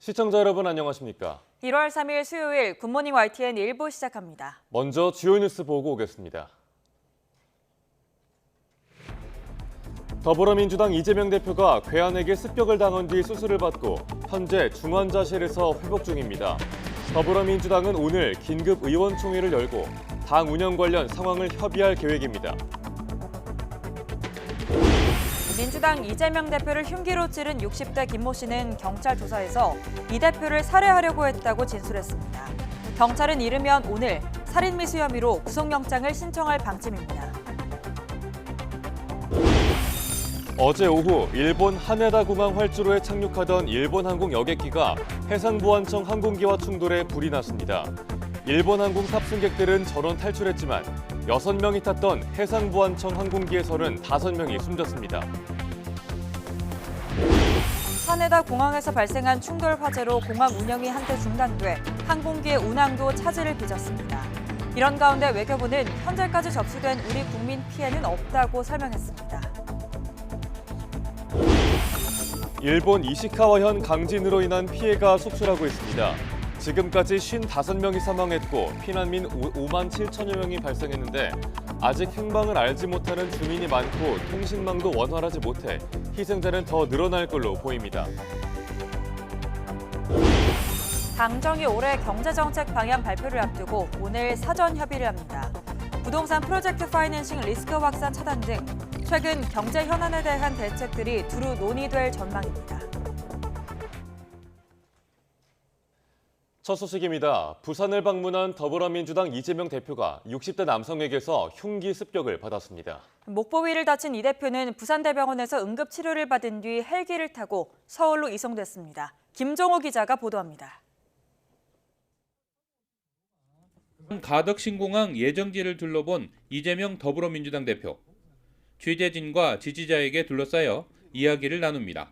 시청자 여러분 안녕하십니까? 1월 3일 수요일 굿모닝 YTN 1부 시작합니다. 먼저 주요 뉴스 보고 오겠습니다. 더불어민주당 이재명 대표가 괴한에게 습격을 당한 뒤 수술을 받고 현재 중환자실에서 회복 중입니다. 더불어민주당은 오늘 긴급 의원총회를 열고 당 운영 관련 상황을 협의할 계획입니다. 민주당 이재명 대표를 흉기로 찌른 60대 김모 씨는 경찰 조사에서 이 대표를 살해하려고 했다고 진술했습니다. 경찰은 이르면 오늘 살인미수 혐의로 구속영장을 신청할 방침입니다. 어제 오후 일본 하네다 공항 활주로에 착륙하던 일본 항공 여객기가 해상보안청 항공기와 충돌해 불이 났습니다. 일본 항공 탑승객들은 전원 탈출했지만 6명이 탔던 해상보안청 항공기에서는 5명이 숨졌습니다. 하네다 공항에서 발생한 충돌 화재로 공항 운영이 한때 중단돼 항공기의 운항도 차질을 빚었습니다. 이런 가운데 외교부는 현재까지 접수된 우리 국민 피해는 없다고 설명했습니다. 일본 이시카와현 강진으로 인한 피해가 속출하고 있습니다. 지금까지 55명이 사망했고 피난민 5만 7천여 명이 발생했는데 아직 행방을 알지 못하는 주민이 많고 통신망도 원활하지 못해 희생자는 더 늘어날 걸로 보입니다. 당정이 올해 경제정책 방향 발표를 앞두고 오늘 사전 협의를 합니다. 부동산 프로젝트 파이낸싱 리스크 확산 차단 등 최근 경제 현안에 대한 대책들이 두루 논의될 전망입니다. 첫 소식입니다. 부산을 방문한 더불어민주당 이재명 대표가 60대 남성에게서 흉기 습격을 받았습니다. 목보위를 다친 이 대표는 부산대병원에서 응급치료를 받은 뒤 헬기를 타고 서울로 이송됐습니다. 김종호 기자가 보도합니다. 가덕신공항 예정지를 둘러본 이재명 더불어민주당 대표. 취재진과 지지자에게 둘러싸여 이야기를 나눕니다.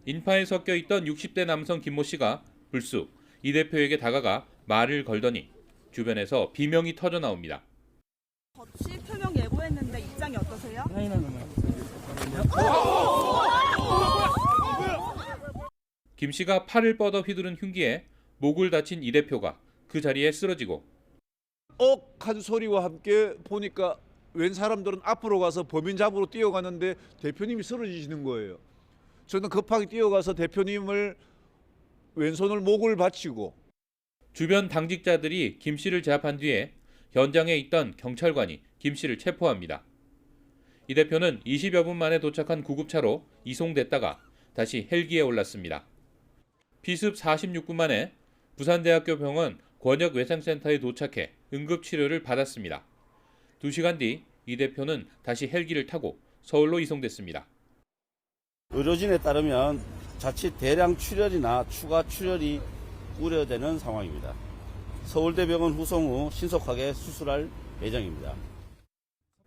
인파에 섞여 있던 60대 남성 김모 씨가 불쑥 이 대표에게 다가가 말을 걸더니 주변에서 비명이 터져 나옵니다. 거취 표명 예고했는데 입장이 어떠세요? 김 씨가 팔을 뻗어 휘두른 흉기에 목을 다친 이 대표가 그 자리에 쓰러지고 억한 소리와 함께 보니까 웬 사람들은 앞으로 가서 범인 잡으러 뛰어가는데 대표님이 쓰러지시는 거예요. 저는 급하게 뛰어가서 대표님을 왼손을 목을 받치고 주변 당직자들이 김 씨를 제압한 뒤에 현장에 있던 경찰관이 김 씨를 체포합니다. 이 대표는 20여 분 만에 도착한 구급차로 이송됐다가 다시 헬기에 올랐습니다. 피습 46분 만에 부산대학교 병원 권역외상센터에 도착해 응급치료를 받았습니다. 2시간 뒤 이 대표는 다시 헬기를 타고 서울로 이송됐습니다. 의료진에 따르면 자칫 대량 출혈이나 추가 출혈이 우려되는 상황입니다. 서울대병원 후송 후 신속하게 수술할 예정입니다.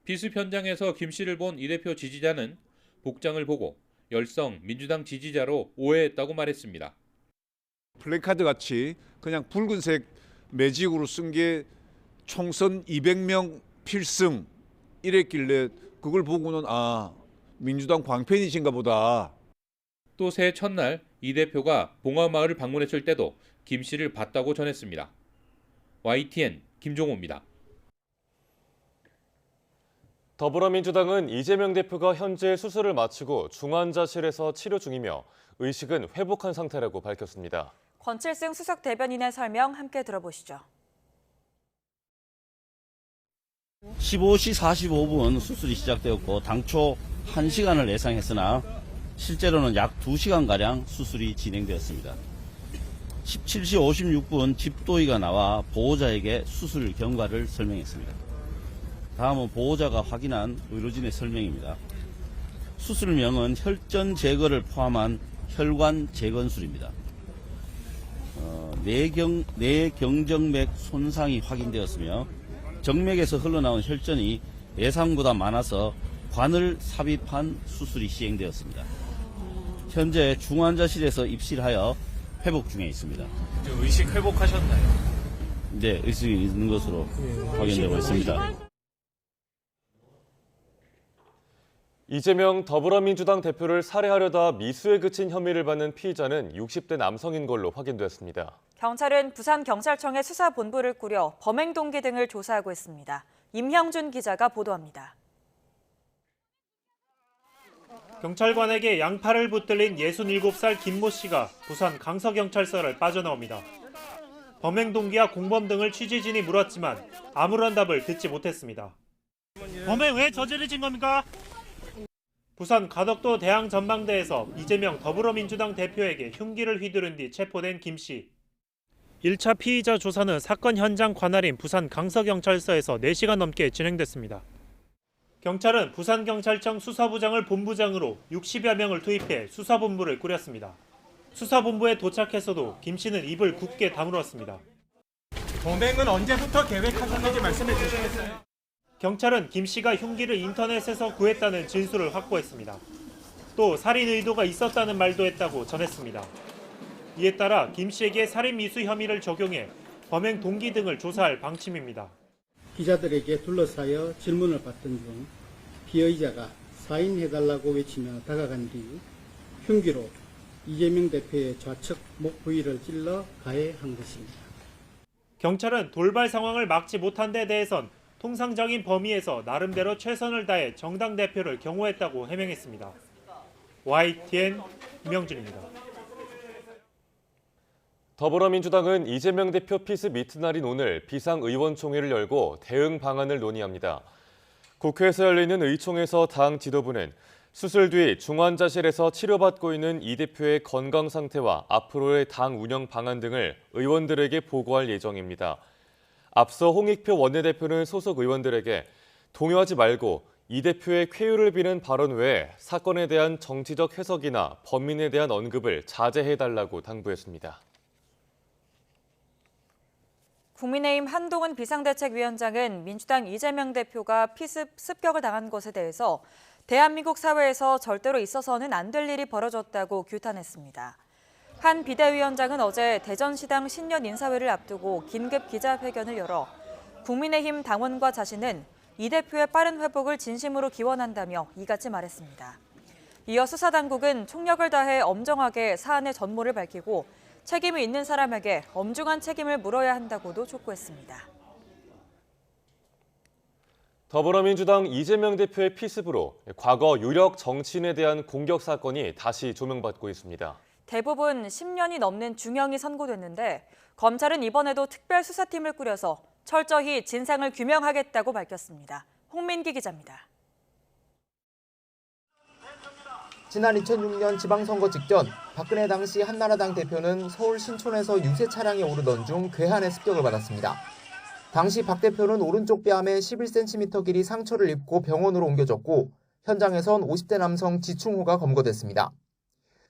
피습 현장에서 김 씨를 본 이 대표 지지자는 복장을 보고 열성 민주당 지지자로 오해했다고 말했습니다. 플래카드 같이 그냥 붉은색 매직으로 쓴 게 총선 200명 필승 이랬길래 그걸 보고는 민주당 광팬이신가 보다. 또 새해 첫날 이 대표가 봉화마을을 방문했을 때도 김 씨를 봤다고 전했습니다. YTN 김종호입니다. 더불어민주당은 이재명 대표가 현재 수술을 마치고 중환자실에서 치료 중이며 의식은 회복한 상태라고 밝혔습니다. 권칠승 수석 대변인의 설명 함께 들어보시죠. 15시 45분 수술이 시작되었고 당초 1시간을 예상했으나 실제로는 약 2시간가량 수술이 진행되었습니다. 17시 56분 집도의가 나와 보호자에게 수술 경과를 설명했습니다. 다음은 보호자가 확인한 의료진의 설명입니다. 수술명은 혈전 제거를 포함한 혈관 재건술입니다. 뇌경정맥 손상이 확인되었으며 정맥에서 흘러나온 혈전이 예상보다 많아서 관을 삽입한 수술이 시행되었습니다. 현재 중환자실에서 입실하여 회복 중에 있습니다. 의식 회복하셨나요? 네, 의식이 있는 것으로 확인되고 있습니다. 이재명 더불어민주당 대표를 살해하려다 미수에 그친 혐의를 받는 피의자는 60대 남성인 걸로 확인됐습니다. 경찰은 부산경찰청의 수사본부를 꾸려 범행 동기 등을 조사하고 있습니다. 임형준 기자가 보도합니다. 경찰관에게 양팔을 붙들린 67살 김모 씨가 부산 강서경찰서를 빠져나옵니다. 범행 동기와 공범 등을 취재진이 물었지만 아무런 답을 듣지 못했습니다. 범행 왜 저지르신 겁니까? 부산 가덕도 대항전망대에서 이재명 더불어민주당 대표에게 흉기를 휘두른 뒤 체포된 김 씨. 1차 피의자 조사는 사건 현장 관할인 부산 강서경찰서에서 4시간 넘게 진행됐습니다. 경찰은 부산경찰청 수사부장을 본부장으로 60여 명을 투입해 수사본부를 꾸렸습니다. 수사본부에 도착해서도 김 씨는 입을 굳게 다물었습니다. 범행은 언제부터 계획하셨는지 말씀해 주시겠어요? 경찰은 김 씨가 흉기를 인터넷에서 구했다는 진술을 확보했습니다. 또 살인 의도가 있었다는 말도 했다고 전했습니다. 이에 따라 김 씨에게 살인 미수 혐의를 적용해 범행 동기 등을 조사할 방침입니다. 기자들에게 둘러싸여 질문을 받던 중 피의자가 사인해달라고 외치며 다가간 뒤 흉기로 이재명 대표의 좌측 목 부위를 찔러 가해한 것입니다. 경찰은 돌발 상황을 막지 못한 데 대해선 통상적인 범위에서 나름대로 최선을 다해 정당 대표를 경호했다고 해명했습니다. YTN 임영준입니다. 더불어민주당은 이재명 대표 피습 이튿날인 오늘 비상의원총회를 열고 대응 방안을 논의합니다. 국회에서 열리는 의총에서 당 지도부는 수술 뒤 중환자실에서 치료받고 있는 이 대표의 건강 상태와 앞으로의 당 운영 방안 등을 의원들에게 보고할 예정입니다. 앞서 홍익표 원내대표는 소속 의원들에게 동요하지 말고 이 대표의 쾌유를 비는 발언 외에 사건에 대한 정치적 해석이나 범인에 대한 언급을 자제해달라고 당부했습니다. 국민의힘 한동훈 비상대책위원장은 민주당 이재명 대표가 피습 습격을 당한 것에 대해서 대한민국 사회에서 절대로 있어서는 안 될 일이 벌어졌다고 규탄했습니다. 한 비대위원장은 어제 대전시당 신년 인사회를 앞두고 긴급 기자회견을 열어 국민의힘 당원과 자신은 이 대표의 빠른 회복을 진심으로 기원한다며 이같이 말했습니다. 이어 수사당국은 총력을 다해 엄정하게 사안의 전모를 밝히고 책임이 있는 사람에게 엄중한 책임을 물어야 한다고도 촉구했습니다. 더불어민주당 이재명 대표의 피습으로 과거 유력 정치인에 대한 공격 사건이 다시 조명받고 있습니다. 대부분 10년이 넘는 중형이 선고됐는데 검찰은 이번에도 특별수사팀을 꾸려서 철저히 진상을 규명하겠다고 밝혔습니다. 홍민기 기자입니다. 지난 2006년 지방선거 직전 박근혜 당시 한나라당 대표는 서울 신촌에서 유세 차량에 오르던 중 괴한의 습격을 받았습니다. 당시 박 대표는 오른쪽 뺨에 11cm 길이 상처를 입고 병원으로 옮겨졌고 현장에선 50대 남성 지충호가 검거됐습니다.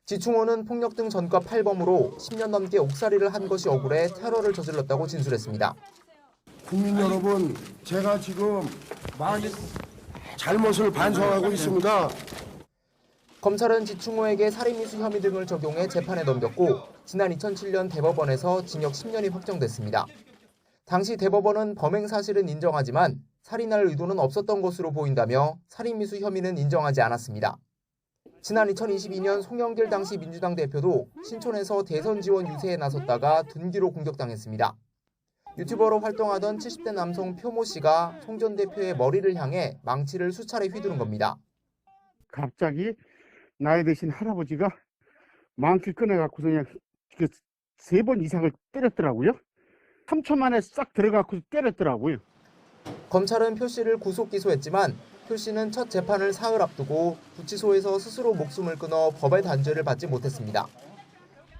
지충호는 폭력 등 전과 8범으로 10년 넘게 옥살이를 한 것이 억울해 테러를 저질렀다고 진술했습니다. 국민 여러분, 제가 지금 많이 잘못을 반성하고 있습니다. 검찰은 지충호에게 살인미수 혐의 등을 적용해 재판에 넘겼고 지난 2007년 대법원에서 징역 10년이 확정됐습니다. 당시 대법원은 범행 사실은 인정하지만 살인할 의도는 없었던 것으로 보인다며 살인미수 혐의는 인정하지 않았습니다. 지난 2022년 송영길 당시 민주당 대표도 신촌에서 대선 지원 유세에 나섰다가 둔기로 공격당했습니다. 유튜버로 활동하던 70대 남성 표모 씨가 송 전 대표의 머리를 향해 망치를 수차례 휘두른 겁니다. 갑자기 나이 드신 할아버지가 망치 꺼내갖고서 그냥 3번 이상을 때렸더라고요. 3초 만에 싹 들어가고 때렸더라고요. 검찰은 표 씨를 구속 기소했지만 표 씨는 첫 재판을 사흘 앞두고 구치소에서 스스로 목숨을 끊어 법의 단죄를 받지 못했습니다.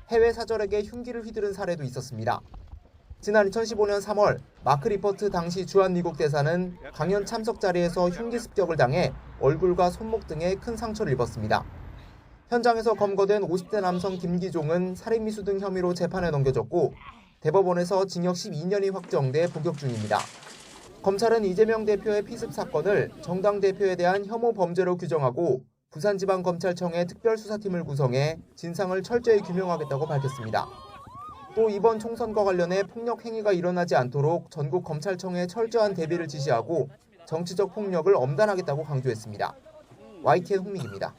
해외 사절에게 흉기를 휘두른 사례도 있었습니다. 지난 2015년 3월 마크 리퍼트 당시 주한미국 대사는 강연 참석 자리에서 흉기 습격을 당해 얼굴과 손목 등에 큰 상처를 입었습니다. 현장에서 검거된 50대 남성 김기종은 살인미수 등 혐의로 재판에 넘겨졌고 대법원에서 징역 12년이 확정돼 복역 중입니다. 검찰은 이재명 대표의 피습 사건을 정당 대표에 대한 혐오 범죄로 규정하고 부산지방검찰청의 특별수사팀을 구성해 진상을 철저히 규명하겠다고 밝혔습니다. 또 이번 총선과 관련해 폭력 행위가 일어나지 않도록 전국 검찰청에 철저한 대비를 지시하고 정치적 폭력을 엄단하겠다고 강조했습니다. YTN 홍민기입니다.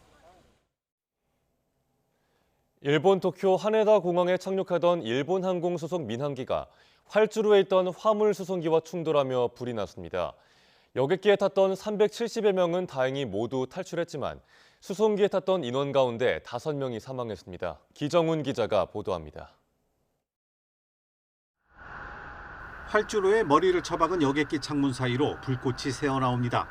일본 도쿄 하네다 공항에 착륙하던 일본 항공 소속 민항기가 활주로에 있던 화물 수송기와 충돌하며 불이 났습니다. 여객기에 탔던 370여 명은 다행히 모두 탈출했지만 수송기에 탔던 인원 가운데 5명이 사망했습니다. 기정훈 기자가 보도합니다. 활주로에 머리를 처박은 여객기 창문 사이로 불꽃이 새어나옵니다.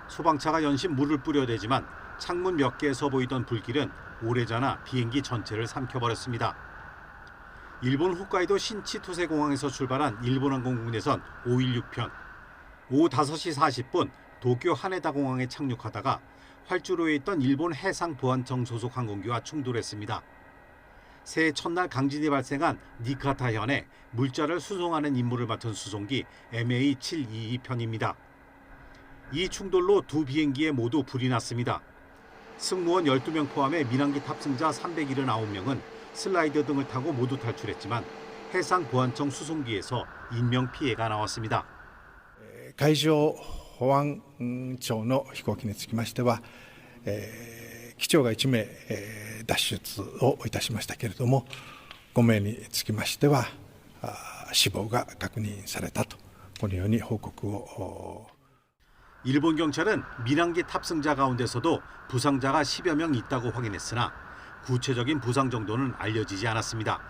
소방차가 연신 물을 뿌려대지만 창문 몇 개에서 보이던 불길은 오래전에 비행기 전체를 삼켜버렸습니다. 일본 홋카이도 신치토세 공항에서 출발한 일본항공군에선 516편, 오후 5시 40분 도쿄 하네다 공항에 착륙하다가 활주로에 있던 일본 해상보안청 소속 항공기와 충돌했습니다. 새해 첫날 강진이 발생한 니카타현에 물자를 수송하는 임무를 맡은 수송기 MA722편입니다. 이 충돌로 두 비행기에 모두 불이 났습니다. 승무원 12명 포함해 민항기 탑승자 379명은 슬라이더 등을 타고 모두 탈출했지만 해상보안청 수송기에서 인명 피해가 나왔습니다. 海上保安庁の飛行機につきましては、機長が1名、脱出をいたしましたけれども、5名につきましては死亡が確認されたとこのように報告を。 일본 경찰은 민항기 탑승자 가운데서도 부상자가 10여 명 있다고 확인했으나 구체적인 부상 정도는 알려지지 않았습니다.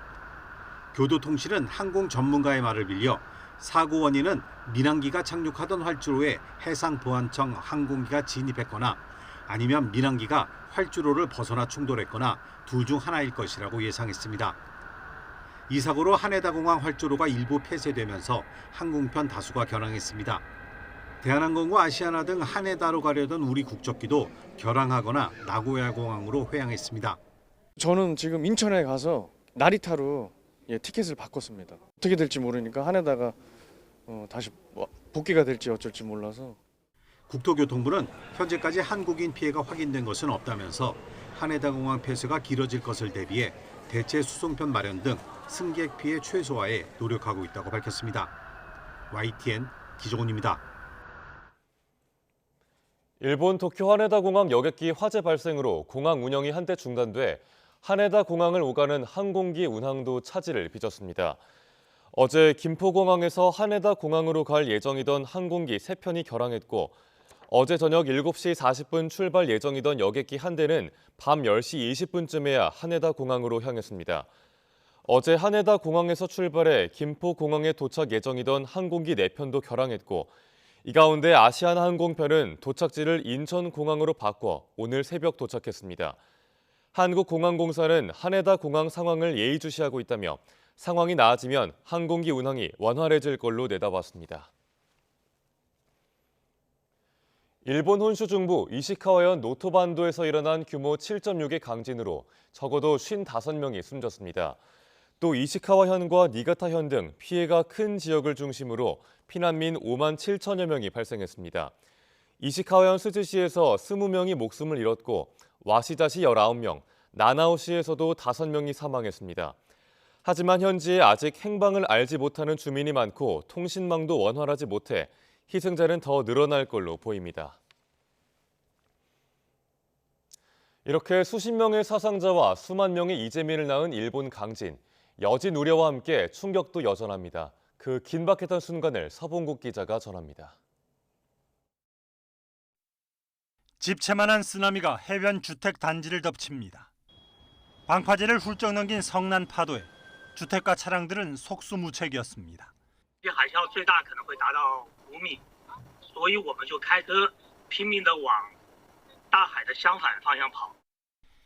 교도통신은 항공 전문가의 말을 빌려 사고 원인은 민항기가 착륙하던 활주로에 해상보안청 항공기가 진입했거나 아니면 민항기가 활주로를 벗어나 충돌했거나 둘 중 하나일 것이라고 예상했습니다. 이 사고로 하네다 공항 활주로가 일부 폐쇄되면서 항공편 다수가 결항했습니다. 대한항공과 아시아나 등 하네다로 가려던 우리 국적기도 결항하거나 나고야 공항으로 회항했습니다. 저는 지금 인천에 가서 나리타로 티켓을 바꿨습니다. 어떻게 될지 모르니까 하네다가 다시 복귀가 될지 어쩔지 몰라서. 국토교통부는 현재까지 한국인 피해가 확인된 것은 없다면서 하네다 공항 폐쇄가 길어질 것을 대비해 대체 수송편 마련 등 승객 피해 최소화에 노력하고 있다고 밝혔습니다. YTN 기정훈입니다. 일본 도쿄 하네다 공항 여객기 화재 발생으로 공항 운영이 한때 중단돼 하네다 공항을 오가는 항공기 운항도 차질을 빚었습니다. 어제 김포공항에서 하네다 공항으로 갈 예정이던 항공기 3편이 결항했고 어제 저녁 7시 40분 출발 예정이던 여객기 한 대는 밤 10시 20분쯤에야 하네다 공항으로 향했습니다. 어제 하네다 공항에서 출발해 김포공항에 도착 예정이던 항공기 4편도 결항했고 이 가운데 아시아나 항공편은 도착지를 인천공항으로 바꿔 오늘 새벽 도착했습니다. 한국공항공사는 하네다 공항 상황을 예의주시하고 있다며 상황이 나아지면 항공기 운항이 원활해질 걸로 내다봤습니다. 일본 혼슈 중부 이시카와현 노토반도에서 일어난 규모 7.6의 강진으로 적어도 55명이 숨졌습니다. 또 이시카와현과 니가타현 등 피해가 큰 지역을 중심으로 피난민 5만 7천여 명이 발생했습니다. 이시카와현 스즈시에서 20명이 목숨을 잃었고 와시다시 19명, 나나오시에서도 5명이 사망했습니다. 하지만 현지에 아직 행방을 알지 못하는 주민이 많고 통신망도 원활하지 못해 희생자는 더 늘어날 걸로 보입니다. 이렇게 수십 명의 사상자와 수만 명의 이재민을 낳은 일본 강진. 여진 우려와 함께 충격도 여전합니다. 그 긴박했던 순간을 서봉국 기자가 전합니다. 집채만한 쓰나미가 해변 주택 단지를 덮칩니다. 방파제를 훌쩍 넘긴 성난 파도에 주택과 차량들은 속수무책이었습니다. 海啸最大可能会达到5米，所以我们就开车拼命地往大海的相反方向跑。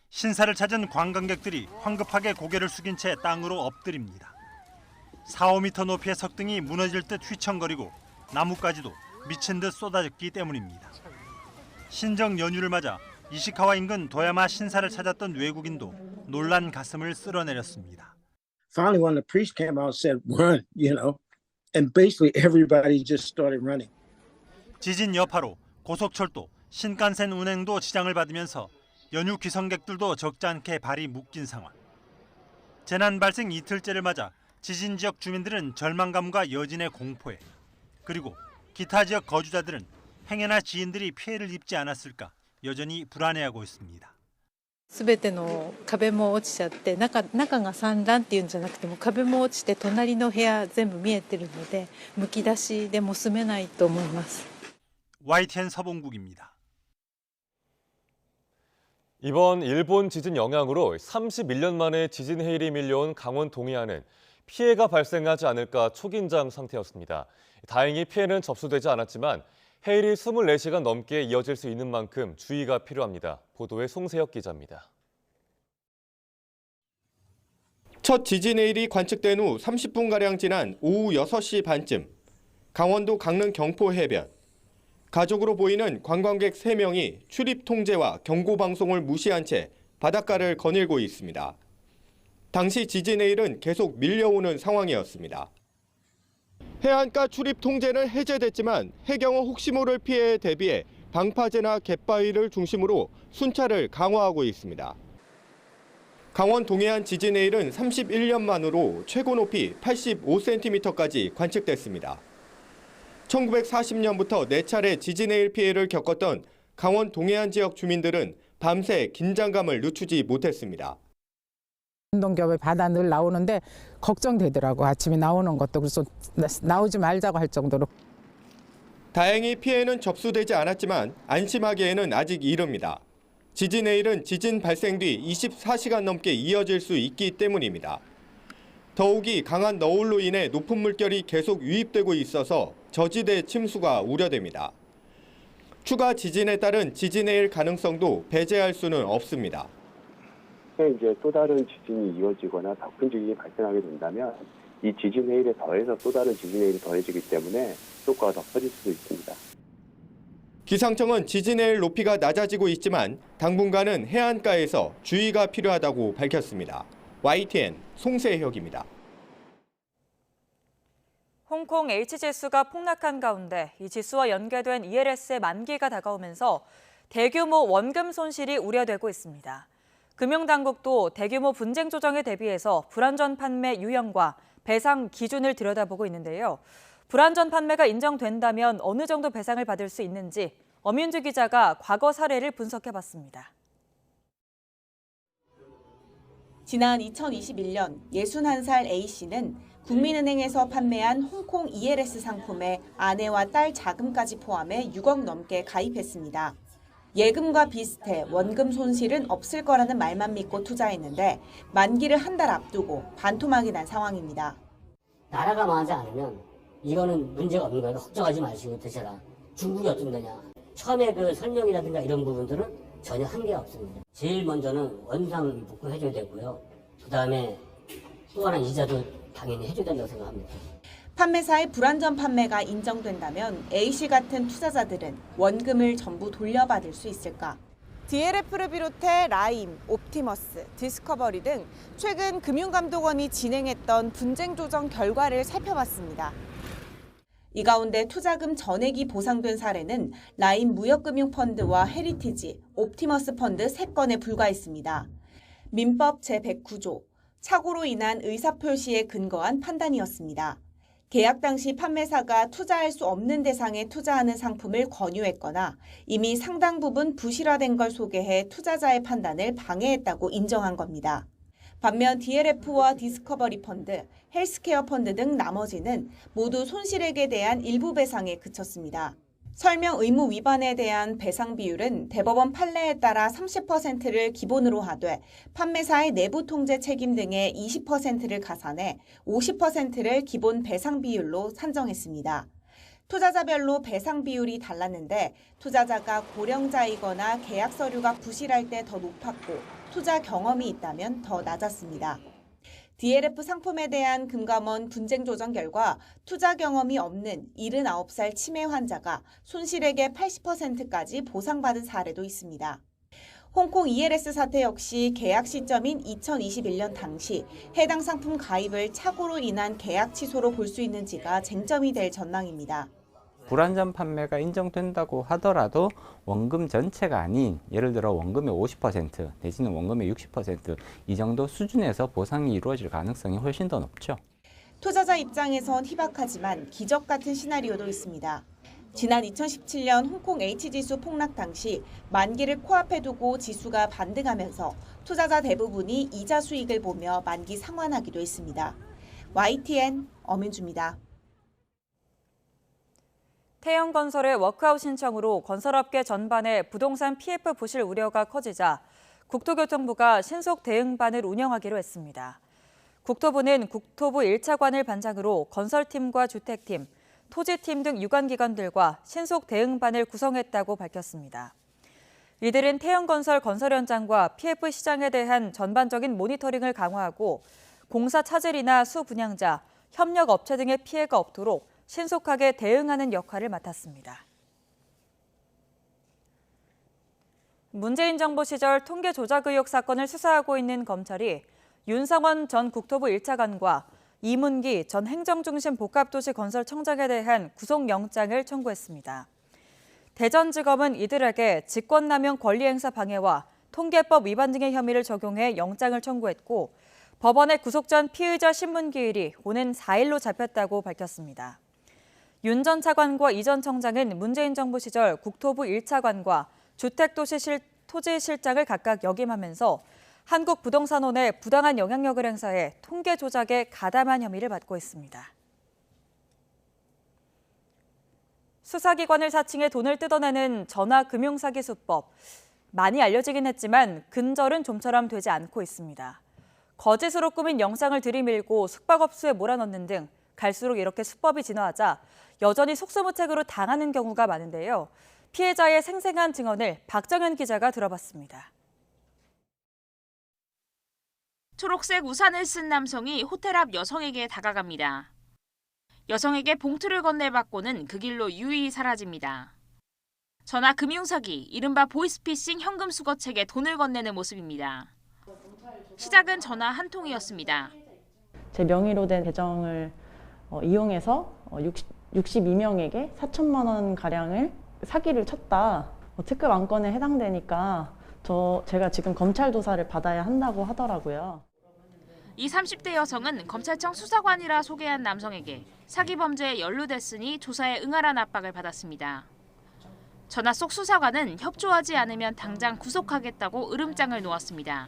신사를 찾은 관광객들이 황급하게 고개를 숙인 채 땅으로 엎드립니다. 4, 5m 높이의 석등이 무너질 듯 휘청거리고 나뭇가지도 미친 듯 쏟아졌기 때문입니다. 신정 연휴를 맞아 이시카와 인근 도야마 신사를 찾았던 외국인도 놀란 가슴을 쓸어내렸습니다. Finally, when the priest came out and said, "Run," and basically everybody just started running. 지진 여파로 고속철도, 신칸센 운행도 지장을 받으면서 연휴 귀성객들도 적지 않게 발이 묶인 상황. 재난 발생 이틀째를 맞아 지진 지역 주민들은 절망감과 여진의 공포에, 그리고 기타 지역 거주자들은 행여나 지인들이 피해를 입지 않았을까 여전히 불안해하고 있습니다. 全ての壁も落ちちゃって中が散乱っていうんじゃなくても壁も落ちて隣の部屋全部見えてるのでむき出しでも住めないと思います。 YTN 서봉국입니다. 이번 일본 지진 영향으로 31년 만에 지진 해일이 밀려온 강원 동해안은 피해가 발생하지 않을까 초긴장 상태였습니다. 다행히 피해는 접수되지 않았지만 해일이 24시간 넘게 이어질 수 있는 만큼 주의가 필요합니다. 보도에 송세혁 기자입니다. 첫 지진 해일이 관측된 후 30분가량 지난 오후 6시 반쯤 강원도 강릉 경포 해변. 가족으로 보이는 관광객 3명이 출입 통제와 경고 방송을 무시한 채 바닷가를 거닐고 있습니다. 당시 지진 해일은 계속 밀려오는 상황이었습니다. 해안가 출입 통제는 해제됐지만 해경은 혹시 모를 피해에 대비해 방파제나 갯바위를 중심으로 순찰을 강화하고 있습니다. 강원 동해안 지진 해일은 31년 만으로 최고 높이 85cm까지 관측됐습니다. 1940년부터 4차례 지진 해일 피해를 겪었던 강원 동해안 지역 주민들은 밤새 긴장감을 늦추지 못했습니다. 운동겹에 바다 늘 나오는데 걱정되더라고. 아침에 나오는 것도. 그래서 나오지 말자고 할 정도로. 다행히 피해는 접수되지 않았지만 안심하기에는 아직 이릅니다. 지진 해일은 지진 발생 뒤 24시간 넘게 이어질 수 있기 때문입니다. 더욱이 강한 너울로 인해 높은 물결이 계속 유입되고 있어서 저지대 침수가 우려됩니다. 추가 지진에 따른 지진 해일 가능성도 배제할 수는 없습니다. 이제 또 다른 지진이 이어지거나 더 큰 지진이 발생하게 된다면 이 지진 해일에 더해서 또 다른 지진 해일이 더해지기 때문에 효과가 더 커질 수도 있습니다. 기상청은 지진 해일 높이가 낮아지고 있지만 당분간은 해안가에서 주의가 필요하다고 밝혔습니다. YTN 송세혁입니다. 홍콩 H지수가 폭락한 가운데 이 지수와 연계된 ELS의 만기가 다가오면서 대규모 원금 손실이 우려되고 있습니다. 금융당국도 대규모 분쟁 조정에 대비해서 불안전 판매 유형과 배상 기준을 들여다보고 있는데요. 불안전 판매가 인정된다면 어느 정도 배상을 받을 수 있는지 엄윤주 기자가 과거 사례를 분석해봤습니다. 지난 2021년 61살 A씨는 국민은행에서 판매한 홍콩 ELS 상품에 아내와 딸 자금까지 포함해 6억 넘게 가입했습니다. 예금과 비슷해 원금 손실은 없을 거라는 말만 믿고 투자했는데 만기를 한 달 앞두고 반토막이 난 상황입니다. 나라가 망하지 않으면 이거는 문제가 없는 거니까 걱정하지 마시고 드셔라. 중국이 어떤 거냐. 처음에 그 설명이라든가 이런 부분들은 전혀 한계가 없습니다. 제일 먼저는 원상을 묻고 해줘야 되고요. 그다음에 또 하나 이자도 당연히 해줘야 된다고 생각합니다. 판매사의 불안전 판매가 인정된다면 A씨 같은 투자자들은 원금을 전부 돌려받을 수 있을까? DLF를 비롯해 라임, 옵티머스, 디스커버리 등 최근 금융감독원이 진행했던 분쟁 조정 결과를 살펴봤습니다. 이 가운데 투자금 전액이 보상된 사례는 라임 무역금융펀드와 헤리티지, 옵티머스 펀드 3건에 불과했습니다. 민법 제109조, 착오로 인한 의사표시에 근거한 판단이었습니다. 계약 당시 판매사가 투자할 수 없는 대상에 투자하는 상품을 권유했거나 이미 상당 부분 부실화된 걸 소개해 투자자의 판단을 방해했다고 인정한 겁니다. 반면 DLF와 디스커버리 펀드, 헬스케어 펀드 등 나머지는 모두 손실액에 대한 일부 배상에 그쳤습니다. 설명 의무 위반에 대한 배상 비율은 대법원 판례에 따라 30%를 기본으로 하되 판매사의 내부 통제 책임 등의 20%를 가산해 50%를 기본 배상 비율로 산정했습니다. 투자자별로 배상 비율이 달랐는데 투자자가 고령자이거나 계약 서류가 부실할 때 더 높았고 투자 경험이 있다면 더 낮았습니다. DLF 상품에 대한 금감원 분쟁 조정 결과 투자 경험이 없는 79살 치매 환자가 손실액의 80%까지 보상받은 사례도 있습니다. 홍콩 ELS 사태 역시 계약 시점인 2021년 당시 해당 상품 가입을 착오로 인한 계약 취소로 볼 수 있는지가 쟁점이 될 전망입니다. 불안전 판매가 인정된다고 하더라도 원금 전체가 아닌 예를 들어 원금의 50% 내지는 원금의 60% 이 정도 수준에서 보상이 이루어질 가능성이 훨씬 더 높죠. 투자자 입장에선 희박하지만 기적 같은 시나리오도 있습니다. 지난 2017년 홍콩 H지수 폭락 당시 만기를 코앞에 두고 지수가 반등하면서 투자자 대부분이 이자 수익을 보며 만기 상환하기도 했습니다. YTN 엄윤주입니다. 태영건설의 워크아웃 신청으로 건설업계 전반에 부동산 PF 부실 우려가 커지자 국토교통부가 신속 대응반을 운영하기로 했습니다. 국토부는 국토부 1차관을 반장으로 건설팀과 주택팀, 토지팀 등 유관기관들과 신속 대응반을 구성했다고 밝혔습니다. 이들은 태영건설 건설 현장과 PF 시장에 대한 전반적인 모니터링을 강화하고 공사 차질이나 수분양자, 협력업체 등의 피해가 없도록 신속하게 대응하는 역할을 맡았습니다. 문재인 정부 시절 통계 조작 의혹 사건을 수사하고 있는 검찰이 윤성원 전 국토부 1차관과 이문기 전 행정중심 복합도시건설청장에 대한 구속영장을 청구했습니다. 대전지검은 이들에게 직권남용 권리행사 방해와 통계법 위반 등의 혐의를 적용해 영장을 청구했고 법원에 구속 전 피의자 신문기일이 오는 4일로 잡혔다고 밝혔습니다. 윤 전 차관과 이 전 청장은 문재인 정부 시절 국토부 1차관과 주택도시토지실장을 각각 역임하면서 한국부동산원에 부당한 영향력을 행사해 통계 조작에 가담한 혐의를 받고 있습니다. 수사기관을 사칭해 돈을 뜯어내는 전화금융사기 수법. 많이 알려지긴 했지만 근절은 좀처럼 되지 않고 있습니다. 거짓으로 꾸민 영상을 들이밀고 숙박업소에 몰아넣는 등 갈수록 이렇게 수법이 진화하자 여전히 속수무책으로 당하는 경우가 많은데요. 피해자의 생생한 증언을 박정현 기자가 들어봤습니다. 초록색 우산을 쓴 남성이 호텔 앞 여성에게 다가갑니다. 여성에게 봉투를 건네받고는 그 길로 유유히 사라집니다. 전화 금융사기, 이른바 보이스피싱 현금 수거책에 돈을 건네는 모습입니다. 시작은 전화 한 통이었습니다. 제 명의로 된 계정을 이용해서 62명에게 4천만 원 가량을 사기를 쳤다. 특급 안건에 해당되니까 제가 지금 검찰 조사를 받아야 한다고 하더라고요. 이 30대 여성은 검찰청 수사관이라 소개한 남성에게 사기 범죄에 연루됐으니 조사에 응하라는 압박을 받았습니다. 전화 속 수사관은 협조하지 않으면 당장 구속하겠다고 으름장을 놓았습니다.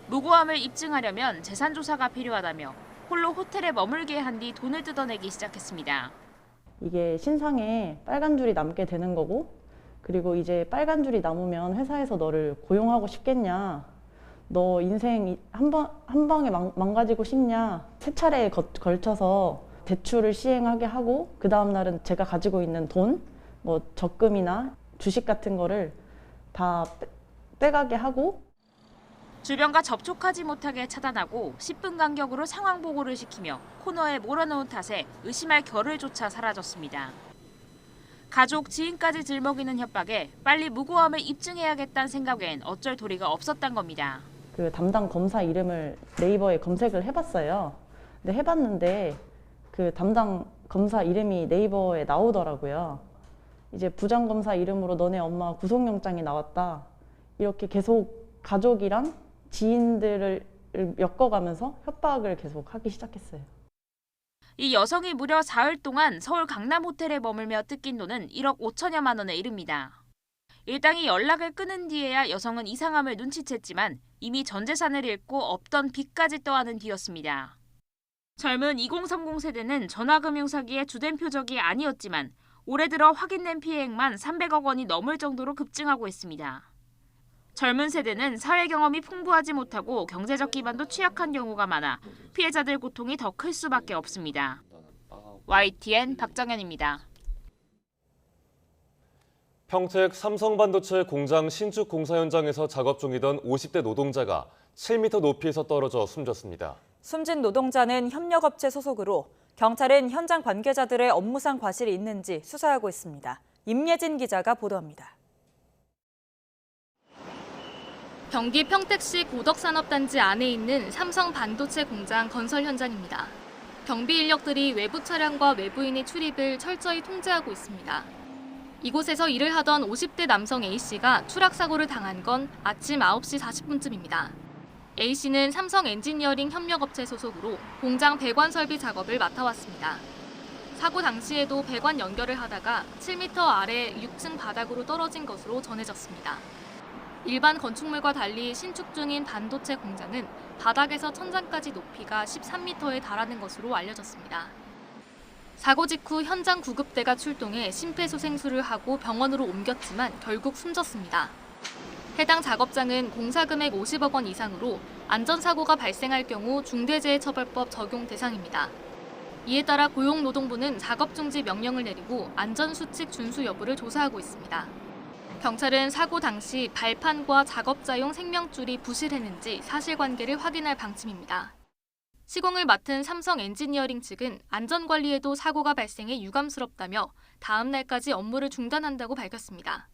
무고함을 입증하려면 재산 조사가 필요하다며 홀로 호텔에 머물게 한 뒤 돈을 뜯어내기 시작했습니다. 이게 신상에 빨간 줄이 남게 되는 거고, 그리고 이제 빨간 줄이 남으면 회사에서 너를 고용하고 싶겠냐, 너 인생 한 방에 망가지고 싶냐, 세 차례에 걸쳐서 대출을 시행하게 하고 그 다음 날은 제가 가지고 있는 돈, 뭐 적금이나 주식 같은 거를 다 빼가게 하고 주변과 접촉하지 못하게 차단하고 10분 간격으로 상황 보고를 시키며 코너에 몰아넣은 탓에 의심할 겨를조차 사라졌습니다. 가족, 지인까지 들먹이는 협박에 빨리 무고함을 입증해야겠다는 생각엔 어쩔 도리가 없었단 겁니다. 그 담당 검사 이름을 네이버에 검색을 해봤어요. 근데 해봤는데 그 담당 검사 이름이 네이버에 나오더라고요. 이제 부장검사 이름으로 너네 엄마 구속영장이 나왔다. 이렇게 계속 가족이랑 지인들을 엮어가면서 협박을 계속 하기 시작했어요. 이 여성이 무려 4일 동안 서울 강남 호텔에 머물며 뜯긴 돈은 1억 5천여만 원에 이릅니다. 일당이 연락을 끊은 뒤에야 여성은 이상함을 눈치챘지만 이미 전 재산을 잃고 없던 빚까지 떠안은 뒤였습니다. 젊은 2030 세대는 전화금융 사기의 주된 표적이 아니었지만 올해 들어 확인된 피해액만 300억 원이 넘을 정도로 급증하고 있습니다. 젊은 세대는 사회 경험이 풍부하지 못하고 경제적 기반도 취약한 경우가 많아 피해자들 고통이 더 클 수밖에 없습니다. YTN 박정현입니다. 평택 삼성반도체 공장 신축 공사 현장에서 작업 중이던 50대 노동자가 7m 높이에서 떨어져 숨졌습니다. 숨진 노동자는 협력업체 소속으로 경찰은 현장 관계자들의 업무상 과실이 있는지 수사하고 있습니다. 임예진 기자가 보도합니다. 경기 평택시 고덕산업단지 안에 있는 삼성 반도체 공장 건설 현장입니다. 경비 인력들이 외부 차량과 외부인의 출입을 철저히 통제하고 있습니다. 이곳에서 일을 하던 50대 남성 A씨가 추락사고를 당한 건 아침 9시 40분쯤입니다. A씨는 삼성 엔지니어링 협력업체 소속으로 공장 배관 설비 작업을 맡아왔습니다. 사고 당시에도 배관 연결을 하다가 7m 아래 6층 바닥으로 떨어진 것으로 전해졌습니다. 일반 건축물과 달리 신축 중인 반도체 공장은 바닥에서 천장까지 높이가 13m에 달하는 것으로 알려졌습니다. 사고 직후 현장 구급대가 출동해 심폐소생술을 하고 병원으로 옮겼지만 결국 숨졌습니다. 해당 작업장은 공사 금액 50억 원 이상으로 안전사고가 발생할 경우 중대재해처벌법 적용 대상입니다. 이에 따라 고용노동부는 작업 중지 명령을 내리고 안전수칙 준수 여부를 조사하고 있습니다. 경찰은 사고 당시 발판과 작업자용 생명줄이 부실했는지 사실관계를 확인할 방침입니다. 시공을 맡은 삼성 엔지니어링 측은 안전관리에도 사고가 발생해 유감스럽다며 다음 날까지 업무를 중단한다고 밝혔습니다.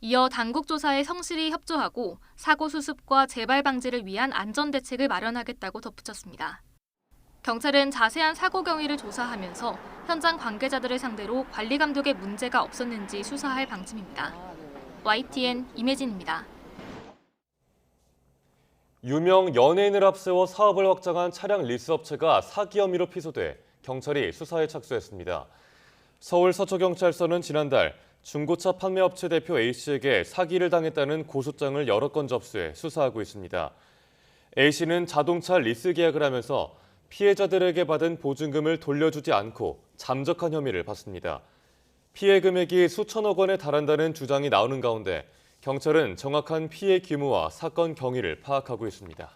이어 당국 조사에 성실히 협조하고 사고 수습과 재발 방지를 위한 안전대책을 마련하겠다고 덧붙였습니다. 경찰은 자세한 사고 경위를 조사하면서 현장 관계자들을 상대로 관리 감독에 문제가 없었는지 수사할 방침입니다. YTN 임혜진입니다. 유명 연예인을 앞세워 사업을 확장한 차량 리스업체가 사기 혐의로 피소돼 경찰이 수사에 착수했습니다. 서울 서초경찰서는 지난달 중고차 판매업체 대표 A씨에게 사기를 당했다는 고소장을 여러 건 접수해 수사하고 있습니다. A씨는 자동차 리스 계약을 하면서 피해자들에게 받은 보증금을 돌려주지 않고 잠적한 혐의를 받습니다. 피해 금액이 수천억 원에 달한다는 주장이 나오는 가운데 경찰은 정확한 피해 규모와 사건 경위를 파악하고 있습니다.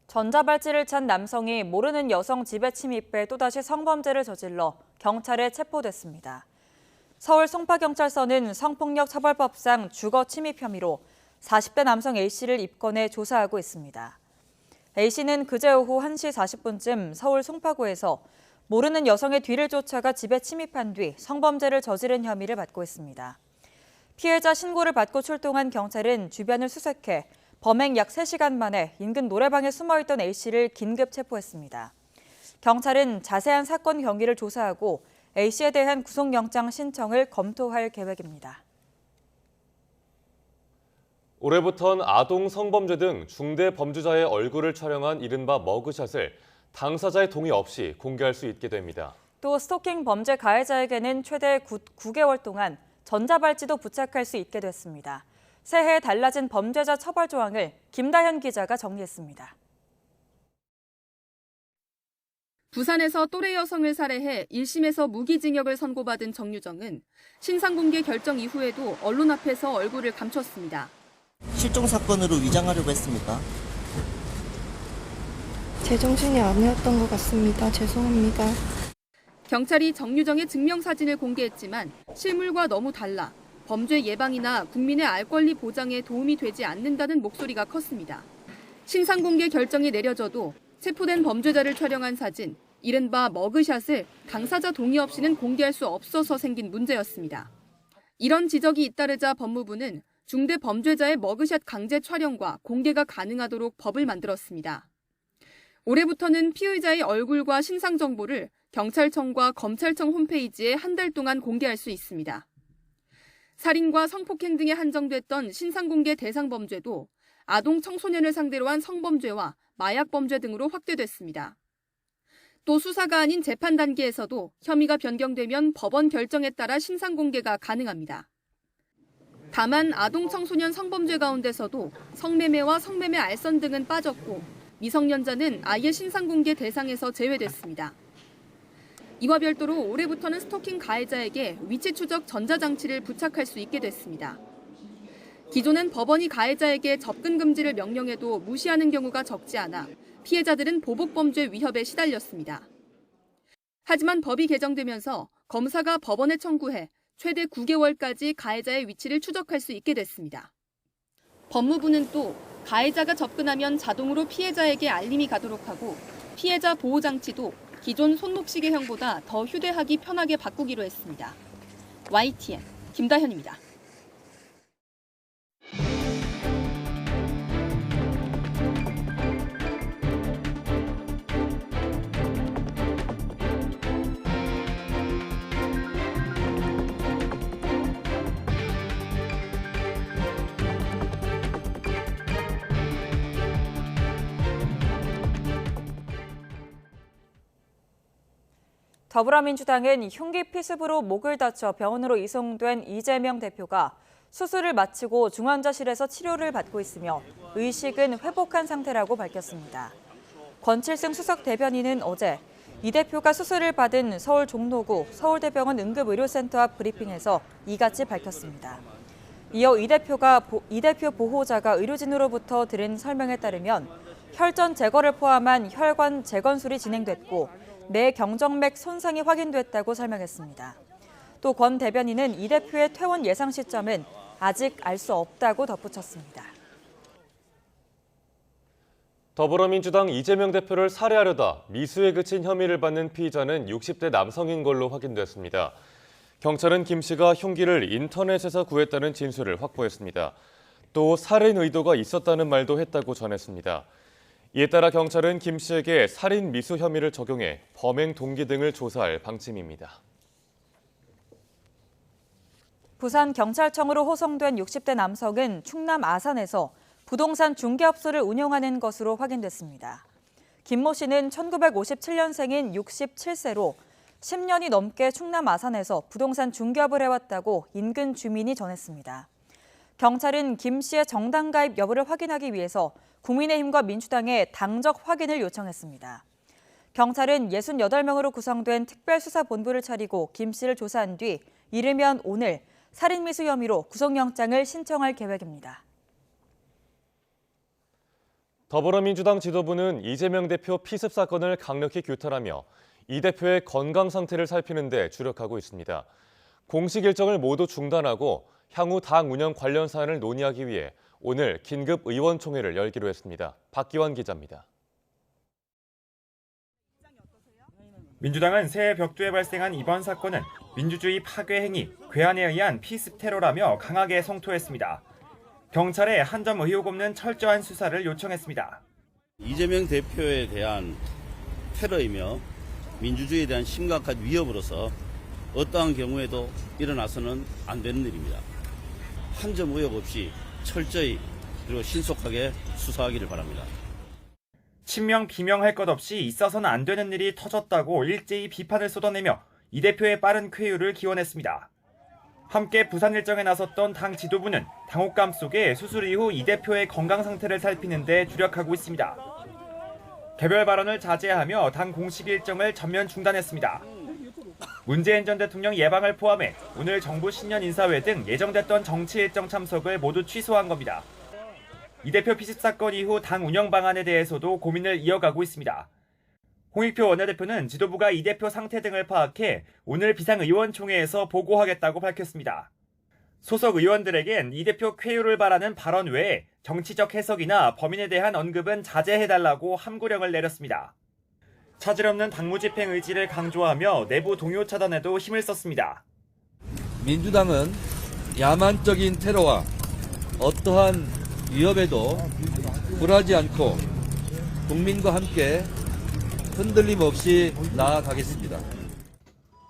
전자발찌를 찬 남성이 모르는 여성 집에 침입해 또다시 성범죄를 저질러 경찰에 체포됐습니다. 서울 송파경찰서는 성폭력 처벌법상 주거 침입 혐의로 40대 남성 A씨를 입건해 조사하고 있습니다. A씨는 그제 오후 1시 40분쯤 서울 송파구에서 모르는 여성의 뒤를 쫓아가 집에 침입한 뒤 성범죄를 저지른 혐의를 받고 있습니다. 피해자 신고를 받고 출동한 경찰은 주변을 수색해 범행 약 3시간 만에 인근 노래방에 숨어있던 A씨를 긴급 체포했습니다. 경찰은 자세한 사건 경위를 조사하고 A씨에 대한 구속영장 신청을 검토할 계획입니다. 올해부턴 아동 성범죄 등 중대 범죄자의 얼굴을 촬영한 이른바 머그샷을 당사자의 동의 없이 공개할 수 있게 됩니다. 또 스토킹 범죄 가해자에게는 최대 9개월 동안 전자발찌도 부착할 수 있게 됐습니다. 새해 달라진 범죄자 처벌 조항을 김다현 기자가 정리했습니다. 부산에서 또래 여성을 살해해 1심에서 무기징역을 선고받은 정유정은 신상공개 결정 이후에도 언론 앞에서 얼굴을 감췄습니다. 실종 사건으로 위장하려고 했습니까? 제정신이 아니었던 것 같습니다. 죄송합니다. 경찰이 정유정의 증명사진을 공개했지만 실물과 너무 달라 범죄 예방이나 국민의 알 권리 보장에 도움이 되지 않는다는 목소리가 컸습니다. 신상공개 결정이 내려져도 체포된 범죄자를 촬영한 사진, 이른바 머그샷을 당사자 동의 없이는 공개할 수 없어서 생긴 문제였습니다. 이런 지적이 잇따르자 법무부는 중대 범죄자의 머그샷 강제 촬영과 공개가 가능하도록 법을 만들었습니다. 올해부터는 피의자의 얼굴과 신상 정보를 경찰청과 검찰청 홈페이지에 한 달 동안 공개할 수 있습니다. 살인과 성폭행 등에 한정됐던 신상공개 대상 범죄도 아동 청소년을 상대로 한 성범죄와 마약범죄 등으로 확대됐습니다. 또 수사가 아닌 재판 단계에서도 혐의가 변경되면 법원 결정에 따라 신상공개가 가능합니다. 다만 아동 청소년 성범죄 가운데서도 성매매와 성매매 알선 등은 빠졌고 미성년자는 아예 신상공개 대상에서 제외됐습니다. 이와 별도로 올해부터는 스토킹 가해자에게 위치 추적 전자장치를 부착할 수 있게 됐습니다. 기존엔 법원이 가해자에게 접근 금지를 명령해도 무시하는 경우가 적지 않아 피해자들은 보복범죄 위협에 시달렸습니다. 하지만 법이 개정되면서 검사가 법원에 청구해 최대 9개월까지 가해자의 위치를 추적할 수 있게 됐습니다. 법무부는 또 가해자가 접근하면 자동으로 피해자에게 알림이 가도록 하고 피해자 보호장치도 기존 손목시계형보다 더 휴대하기 편하게 바꾸기로 했습니다. YTN 김다현입니다. 더불어민주당은 흉기 피습으로 목을 다쳐 병원으로 이송된 이재명 대표가 수술을 마치고 중환자실에서 치료를 받고 있으며 의식은 회복한 상태라고 밝혔습니다. 권칠승 수석 대변인은 어제 이 대표가 수술을 받은 서울 종로구 서울대병원 응급의료센터 앞 브리핑에서 이같이 밝혔습니다. 이어 이 대표 보호자가 의료진으로부터 들은 설명에 따르면 혈전 제거를 포함한 혈관 재건술이 진행됐고 내 경정맥 손상이 확인됐다고 설명했습니다. 또 권 대변인은 이 대표의 퇴원 예상 시점은 아직 알 수 없다고 덧붙였습니다. 더불어민주당 이재명 대표를 살해하려다 미수에 그친 혐의를 받는 피의자는 60대 남성인 걸로 확인됐습니다. 경찰은 김 씨가 흉기를 인터넷에서 구했다는 진술을 확보했습니다. 또 살인 의도가 있었다는 말도 했다고 전했습니다. 이에 따라 경찰은 김 씨에게 살인 미수 혐의를 적용해 범행 동기 등을 조사할 방침입니다. 부산경찰청으로 호송된 60대 남성은 충남 아산에서 부동산 중개업소를 운영하는 것으로 확인됐습니다. 김모 씨는 1957년생인 67세로 10년이 넘게 충남 아산에서 부동산 중개업을 해왔다고 인근 주민이 전했습니다. 경찰은 김 씨의 정당 가입 여부를 확인하기 위해서 국민의힘과 민주당에 당적 확인을 요청했습니다. 경찰은 68명으로 구성된 특별수사본부를 차리고 김 씨를 조사한 뒤 이르면 오늘 살인미수 혐의로 구속영장을 신청할 계획입니다. 더불어민주당 지도부는 이재명 대표 피습 사건을 강력히 규탄하며 이 대표의 건강 상태를 살피는 데 주력하고 있습니다. 공식 일정을 모두 중단하고 향후 당 운영 관련 사안을 논의하기 위해 오늘 긴급 의원총회를 열기로 했습니다. 박기환 기자입니다. 민주당은 새해 벽두에 발생한 이번 사건은 민주주의 파괴 행위, 괴한에 의한 피습 테러라며 강하게 성토했습니다. 경찰에 한 점 의혹 없는 철저한 수사를 요청했습니다. 이재명 대표에 대한 테러이며 민주주의에 대한 심각한 위협으로서 어떠한 경우에도 일어나서는 안 되는 일입니다. 한 점 의혹 없이 철저히 그리고 신속하게 수사하기를 바랍니다. 친명 비명할 것 없이 있어서는 안 되는 일이 터졌다고 일제히 비판을 쏟아내며 이 대표의 빠른 쾌유를 기원했습니다. 함께 부산 일정에 나섰던 당 지도부는 당혹감 속에 수술 이후 이 대표의 건강 상태를 살피는 데 주력하고 있습니다. 개별 발언을 자제하며 당 공식 일정을 전면 중단했습니다. 문재인 전 대통령 예방을 포함해 오늘 정부 신년 인사회 등 예정됐던 정치 일정 참석을 모두 취소한 겁니다. 이 대표 피습 사건 이후 당 운영 방안에 대해서도 고민을 이어가고 있습니다. 홍익표 원내대표는 지도부가 이 대표 상태 등을 파악해 오늘 비상의원총회에서 보고하겠다고 밝혔습니다. 소속 의원들에겐 이 대표 쾌유를 바라는 발언 외에 정치적 해석이나 범인에 대한 언급은 자제해달라고 함구령을 내렸습니다. 차질 없는 당무 집행 의지를 강조하며 내부 동요 차단에도 힘을 썼습니다. 민주당은 야만적인 테러와 어떠한 위협에도 굴하지 않고 국민과 함께 흔들림 없이 나아가겠습니다.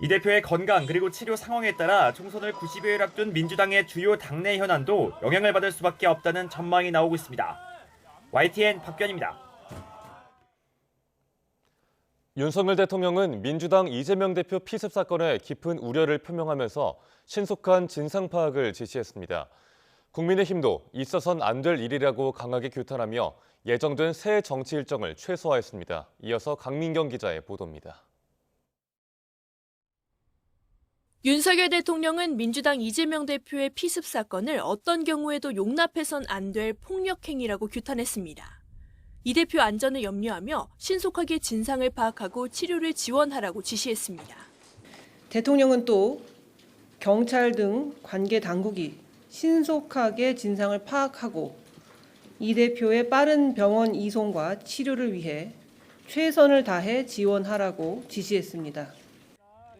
이 대표의 건강 그리고 치료 상황에 따라 총선을 90여일 앞둔 민주당의 주요 당내 현안도 영향을 받을 수밖에 없다는 전망이 나오고 있습니다. YTN 박변입니다. 윤석열 대통령은 민주당 이재명 대표 피습 사건에 깊은 우려를 표명하면서 신속한 진상 파악을 지시했습니다. 국민의힘도 있어선 안 될 일이라고 강하게 규탄하며 예정된 새해 정치 일정을 최소화했습니다. 이어서 강민경 기자의 보도입니다. 윤석열 대통령은 민주당 이재명 대표의 피습 사건을 어떤 경우에도 용납해선 안 될 폭력행위라고 규탄했습니다. 이 대표 안전을 염려하며 신속하게 진상을 파악하고 치료를 지원하라고 지시했습니다. 대통령은 또 경찰 등 관계 당국이 신속하게 진상을 파악하고 이 대표의 빠른 병원 이송과 치료를 위해 최선을 다해 지원하라고 지시했습니다.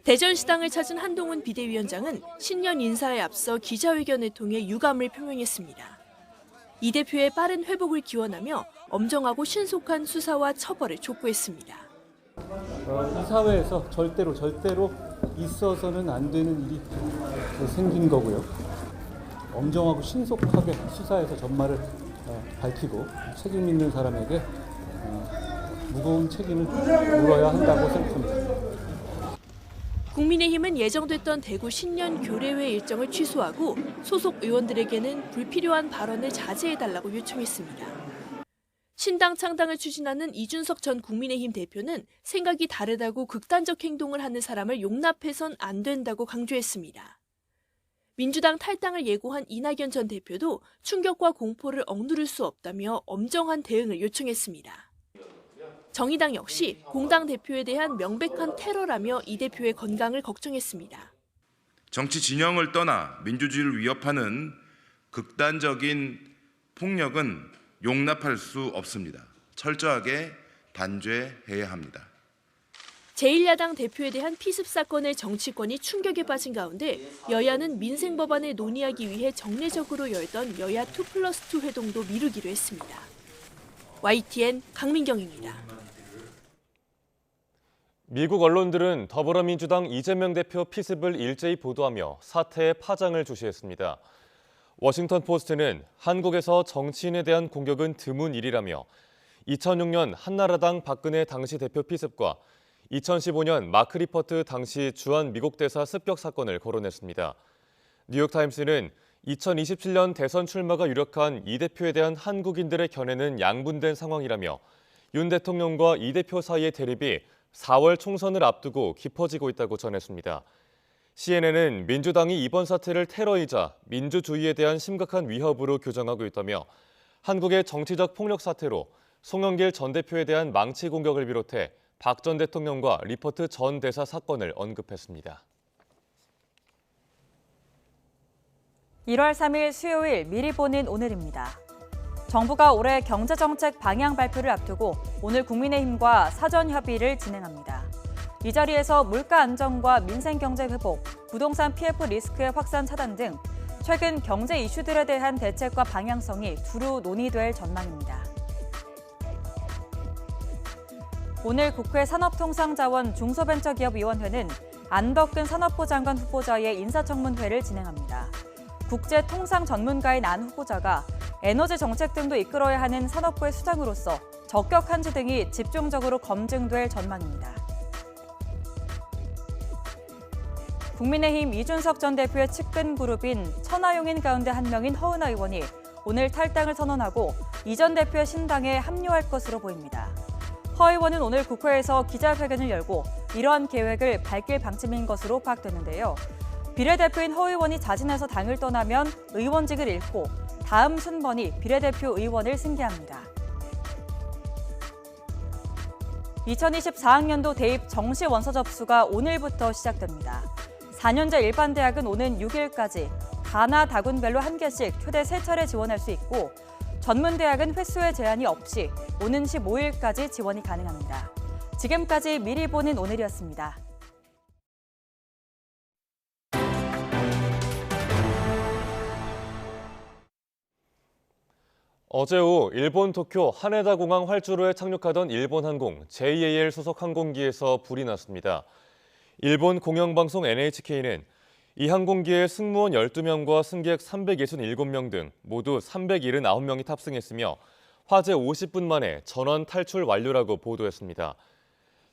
대전시당을 찾은 한동훈 비대위원장은 신년 인사에 앞서 기자회견을 통해 유감을 표명했습니다. 이 대표의 빠른 회복을 기원하며 엄정하고 신속한 수사와 처벌을 촉구했습니다. 이 사회에서 절대로 있어서는 안 되는 일이 생긴 거고요. 엄정하고 신속하게 수사해서 전말을 밝히고 책임 있는 사람에게 무거운 책임을 물어야 한다고 생각합니다. 국민의힘은 예정됐던 대구 신년 교례회 일정을 취소하고 소속 의원들에게는 불필요한 발언을 자제해달라고 요청했습니다. 신당 창당을 추진하는 이준석 전 국민의힘 대표는 생각이 다르다고 극단적 행동을 하는 사람을 용납해선 안 된다고 강조했습니다. 민주당 탈당을 예고한 이낙연 전 대표도 충격과 공포를 억누를 수 없다며 엄정한 대응을 요청했습니다. 정의당 역시 공당 대표에 대한 명백한 테러라며 이 대표의 건강을 걱정했습니다. 정치 진영을 떠나 민주주의를 위협하는 극단적인 폭력은 용납할 수 없습니다. 철저하게 단죄해야 합니다. 제1야당 대표에 대한 피습 사건의 정치권이 충격에 빠진 가운데 여야는 민생 법안을 논의하기 위해 정례적으로 열던 여야 2+2 회동도 미루기로 했습니다. YTN 강민경입니다. 미국 언론들은 더불어민주당 이재명 대표 피습을 일제히 보도하며 사태의 파장을 주시했습니다. 워싱턴 포스트는 한국에서 정치인에 대한 공격은 드문 일이라며 2006년 한나라당 박근혜 당시 대표 피습과 2015년 마크 리퍼트 당시 주한 미국 대사 습격 사건을 거론했습니다. 뉴욕타임스는 2027년 대선 출마가 유력한 이 대표에 대한 한국인들의 견해는 양분된 상황이라며 윤 대통령과 이 대표 사이의 대립이 4월 총선을 앞두고 깊어지고 있다고 전했습니다. CNN은 민주당이 이번 사태를 테러이자 민주주의에 대한 심각한 위협으로 규정하고 있다며 한국의 정치적 폭력 사태로 송영길 전 대표에 대한 망치 공격을 비롯해 박 전 대통령과 리퍼트 전 대사 사건을 언급했습니다. 1월 3일 수요일 미리 보는 오늘입니다. 정부가 올해 경제정책 방향 발표를 앞두고 오늘 국민의힘과 사전 협의를 진행합니다. 이 자리에서 물가 안정과 민생 경제 회복, 부동산 PF 리스크의 확산 차단 등 최근 경제 이슈들에 대한 대책과 방향성이 두루 논의될 전망입니다. 오늘 국회 산업통상자원 중소벤처기업위원회는 안덕근 산업부 장관 후보자의 인사청문회를 진행합니다. 국제통상 전문가인 안 후보자가 에너지 정책 등도 이끌어야 하는 산업부의 수장으로서 적격한지 등이 집중적으로 검증될 전망입니다. 국민의힘 이준석 전 대표의 측근 그룹인 천하용인 가운데 한 명인 허은하 의원이 오늘 탈당을 선언하고 이 전 대표의 신당에 합류할 것으로 보입니다. 허 의원은 오늘 국회에서 기자회견을 열고 이러한 계획을 밝힐 방침인 것으로 파악되는데요. 비례대표인 허 의원이 자진해서 당을 떠나면 의원직을 잃고 다음 순번이 비례대표 의원을 승계합니다. 2024학년도 대입 정시 원서 접수가 오늘부터 시작됩니다. 4년제 일반대학은 오는 6일까지 가나 다군별로 한 개씩 최대 3차례 지원할 수 있고 전문대학은 횟수에 제한이 없이 오는 15일까지 지원이 가능합니다. 지금까지 미리 보는 오늘이었습니다. 어제 오후 일본 도쿄 하네다 공항 활주로에 착륙하던 일본 항공 JAL 소속 항공기에서 불이 났습니다. 일본 공영방송 NHK는 이 항공기에 승무원 12명과 승객 367명 등 모두 379명이 탑승했으며 화재 50분 만에 전원 탈출 완료라고 보도했습니다.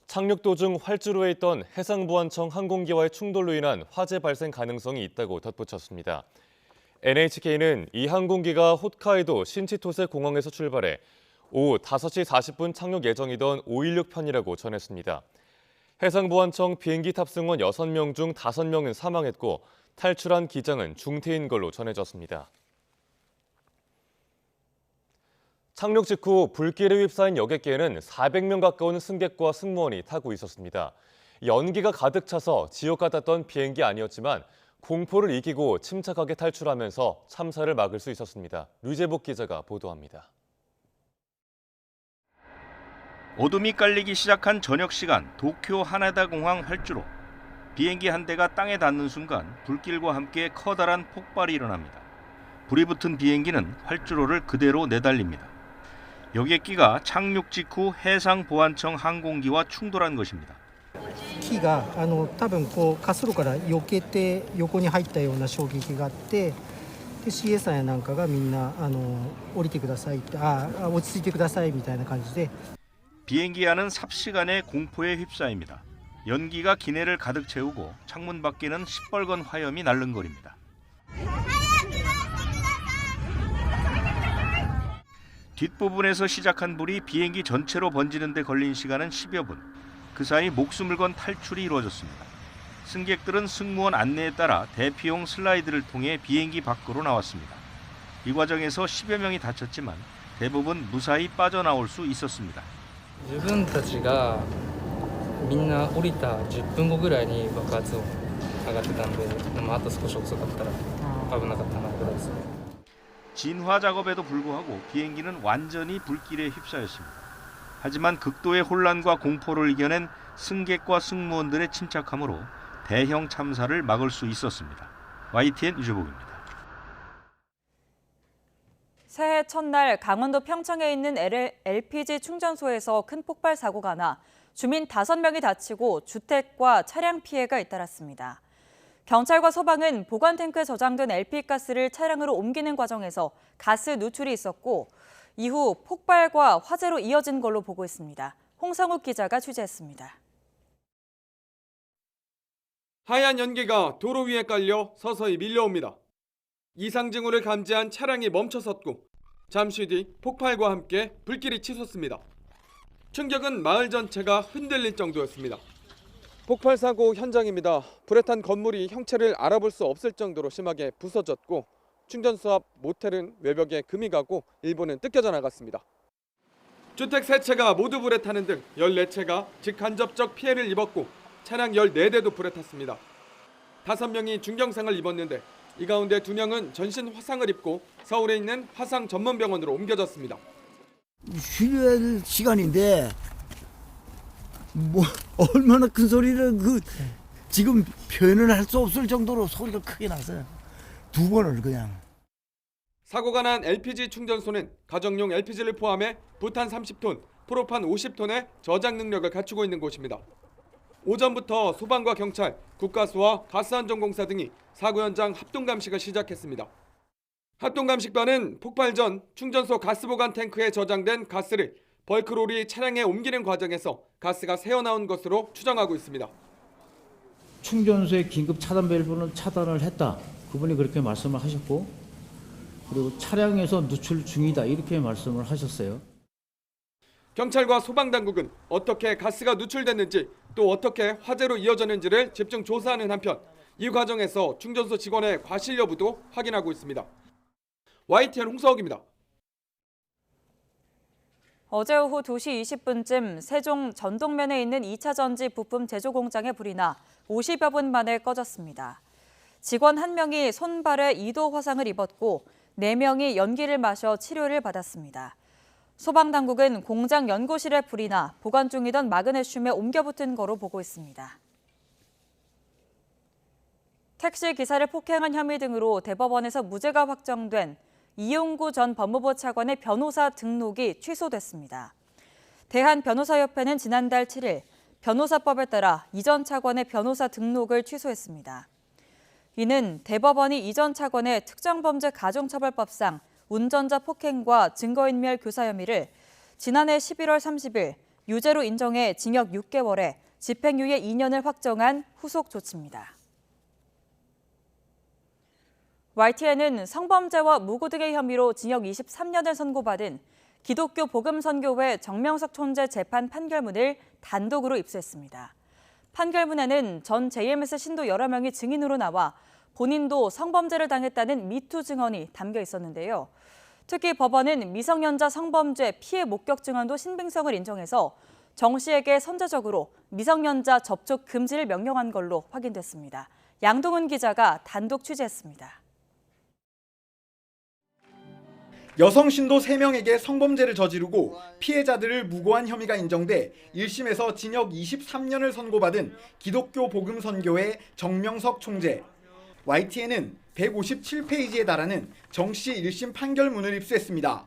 착륙 도중 활주로에 있던 해상보안청 항공기와의 충돌로 인한 화재 발생 가능성이 있다고 덧붙였습니다. NHK는 이 항공기가 홋카이도 신치토세 공항에서 출발해 오후 5시 40분 착륙 예정이던 516 편이라고 전했습니다. 해상보안청 비행기 탑승원 6명 중 5명은 사망했고 탈출한 기장은 중태인 걸로 전해졌습니다. 착륙 직후 불길에 휩싸인 여객기에는 400명 가까운 승객과 승무원이 타고 있었습니다. 연기가 가득 차서 지옥 같았던 비행기 아니었지만 공포를 이기고 침착하게 탈출하면서 참사를 막을 수 있었습니다. 류재복 기자가 보도합니다. 어둠이 깔리기 시작한 저녁 시간 도쿄 하네다 공항 활주로. 비행기 한 대가 땅에 닿는 순간 불길과 함께 커다란 폭발이 일어납니다. 불이 붙은 비행기는 활주로를 그대로 내달립니다. 여객기가 착륙 직후 해상보안청 항공기와 충돌한 것입니다. 機が多分こう滑走路から避けて横に入ったような衝撃があって、で CA さんやなんかがみんな降りてくださいって落ち着いてくださいみたいな感じで 비행기 안은 삽시간에 공포에 휩싸입니다. 연기가 기내를 가득 채우고 창문 밖에는 시뻘건 화염이 날름거립니다. 뒷부분에서 시작한 불이 비행기 전체로 번지는 데 걸린 시간은 10여 분. 그 사이 목숨을 건 탈출이 이루어졌습니다. 승객들은 승무원 안내에 따라 대피용 슬라이드를 통해 비행기 밖으로 나왔습니다. 이 과정에서 10여 명이 다쳤지만 대부분 무사히 빠져나올 수 있었습니다. 自分たちがみんな降りた10分後ぐらいに爆発音上がってたんで、でもあと少し遅かったら危なかったなぐらいですね。 진화 작업에도 불구하고 비행기는 완전히 불길에 휩싸였습니다. 하지만 극도의 혼란과 공포를 이겨낸 승객과 승무원들의 침착함으로 대형 참사를 막을 수 있었습니다. YTN 유재복입니다. 새해 첫날 강원도 평창에 있는 LPG 충전소에서 큰 폭발 사고가 나 주민 5명이 다치고 주택과 차량 피해가 잇따랐습니다. 경찰과 소방은 보관 탱크에 저장된 LP가스를 차량으로 옮기는 과정에서 가스 누출이 있었고 이후 폭발과 화재로 이어진 걸로 보고 있습니다. 홍성욱 기자가 취재했습니다. 하얀 연기가 도로 위에 깔려 서서히 밀려옵니다. 이상 징후를 감지한 차량이 멈춰섰고 잠시 뒤 폭발과 함께 불길이 치솟습니다. 충격은 마을 전체가 흔들릴 정도였습니다. 폭발 사고 현장입니다. 불에 탄 건물이 형체를 알아볼 수 없을 정도로 심하게 부서졌고 충전소 앞 모텔은 외벽에 금이 가고 일부는 뜯겨져 나갔습니다. 주택 3채가 모두 불에 타는 등 14채가 직간접적 피해를 입었고 차량 14대도 불에 탔습니다. 5명이 중경상을 입었는데 이 가운데 2명은 전신 화상을 입고 서울에 있는 화상 전문병원으로 옮겨졌습니다. 쉬는 시간인데 뭐 얼마나 큰 소리를 지금 표현을 할 수 없을 정도로 소리가 크게 나서 2번을 그냥. 사고가 난 LPG 충전소는 가정용 LPG를 포함해 부탄 30톤, 프로판 50톤의 저장 능력을 갖추고 있는 곳입니다. 오전부터 소방과 경찰, 국가수와 가스안전공사 등이 사고 현장 합동감식을 시작했습니다. 합동감식반은 폭발 전 충전소 가스보관 탱크에 저장된 가스를 벌크롤이 차량에 옮기는 과정에서 가스가 새어나온 것으로 추정하고 있습니다. 충전소의 긴급 차단 밸브는 차단을 했다. 그분이 그렇게 말씀을 하셨고 그리고 차량에서 누출 중이다 이렇게 말씀을 하셨어요. 경찰과 소방당국은 어떻게 가스가 누출됐는지 또 어떻게 화재로 이어졌는지를 집중 조사하는 한편 이 과정에서 충전소 직원의 과실 여부도 확인하고 있습니다. YTN 홍서욱입니다. 어제 오후 2시 20분쯤 세종 전동면에 있는 2차 전지 부품 제조 공장에 불이 나 50여 분 만에 꺼졌습니다. 직원 1명이 손발에 2도 화상을 입었고 4명이 연기를 마셔 치료를 받았습니다. 소방당국은 공장 연구실에 불이 나 보관 중이던 마그네슘에 옮겨붙은 거로 보고 있습니다. 택시 기사를 폭행한 혐의 등으로 대법원에서 무죄가 확정된 이용구 전 법무부 차관의 변호사 등록이 취소됐습니다. 대한변호사협회는 지난달 7일 변호사법에 따라 이 전 차관의 변호사 등록을 취소했습니다. 이는 대법원이 이 전 차관의 특정범죄 가중처벌법상 운전자 폭행과 증거인멸 교사 혐의를 지난해 11월 30일 유죄로 인정해 징역 6개월에 집행유예 2년을 확정한 후속 조치입니다. YTN은 성범죄와 무고 등의 혐의로 징역 23년을 선고받은 기독교 복음선교회 정명석 총재 재판 판결문을 단독으로 입수했습니다. 판결문에는 전 JMS 신도 여러 명이 증인으로 나와 본인도 성범죄를 당했다는 미투 증언이 담겨 있었는데요. 특히 법원은 미성년자 성범죄 피해 목격 증언도 신빙성을 인정해서 정 씨에게 선제적으로 미성년자 접촉 금지를 명령한 걸로 확인됐습니다. 양동훈 기자가 단독 취재했습니다. 여성 신도 3명에게 성범죄를 저지르고 피해자들을 무고한 혐의가 인정돼 1심에서 징역 23년을 선고받은 기독교 복음선교회 정명석 총재. YTN은 157페이지에 달하는 정 씨 1심 판결문을 입수했습니다.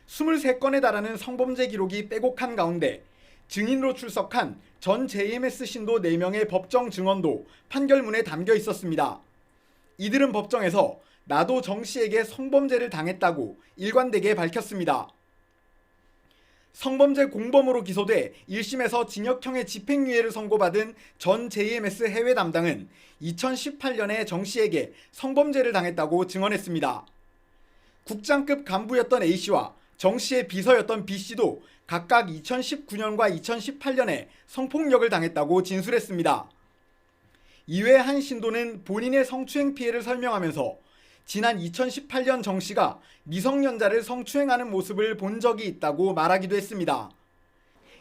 23건에 달하는 성범죄 기록이 빼곡한 가운데 증인으로 출석한 전 JMS 신도 4명의 법정 증언도 판결문에 담겨 있었습니다. 이들은 법정에서 나도 정 씨에게 성범죄를 당했다고 일관되게 밝혔습니다. 성범죄 공범으로 기소돼 1심에서 징역형의 집행유예를 선고받은 전 JMS 해외 담당은 2018년에 정 씨에게 성범죄를 당했다고 증언했습니다. 국장급 간부였던 A씨와 정 씨의 비서였던 B씨도 각각 2019년과 2018년에 성폭력을 당했다고 진술했습니다. 이외 한 신도는 본인의 성추행 피해를 설명하면서 지난 2018년 정 씨가 미성년자를 성추행하는 모습을 본 적이 있다고 말하기도 했습니다.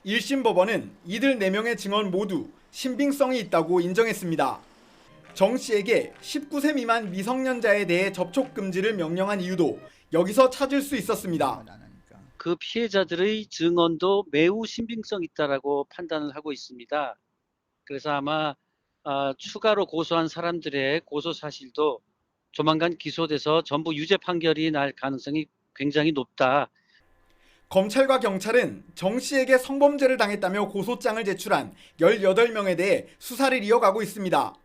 1심 법원은 이들 4명의 증언 모두 신빙성이 있다고 인정했습니다. 정 씨에게 19세 미만 미성년자에 대해 접촉 금지를 명령한 이유도 여기서 찾을 수 있었습니다. 그 피해자들의 증언도 매우 신빙성 있다라고 판단을 하고 있습니다. 그래서 아마 추가로 고소한 사람들의 고소 사실도 조만간 기소돼서 전부 유죄 판결이 날 가능성이 굉장히 높다. 검찰과 경찰은 정 씨에게 성범죄를 당했다며 고소장을 제출한 18명에 대해 수사를 이어가고 있습니다.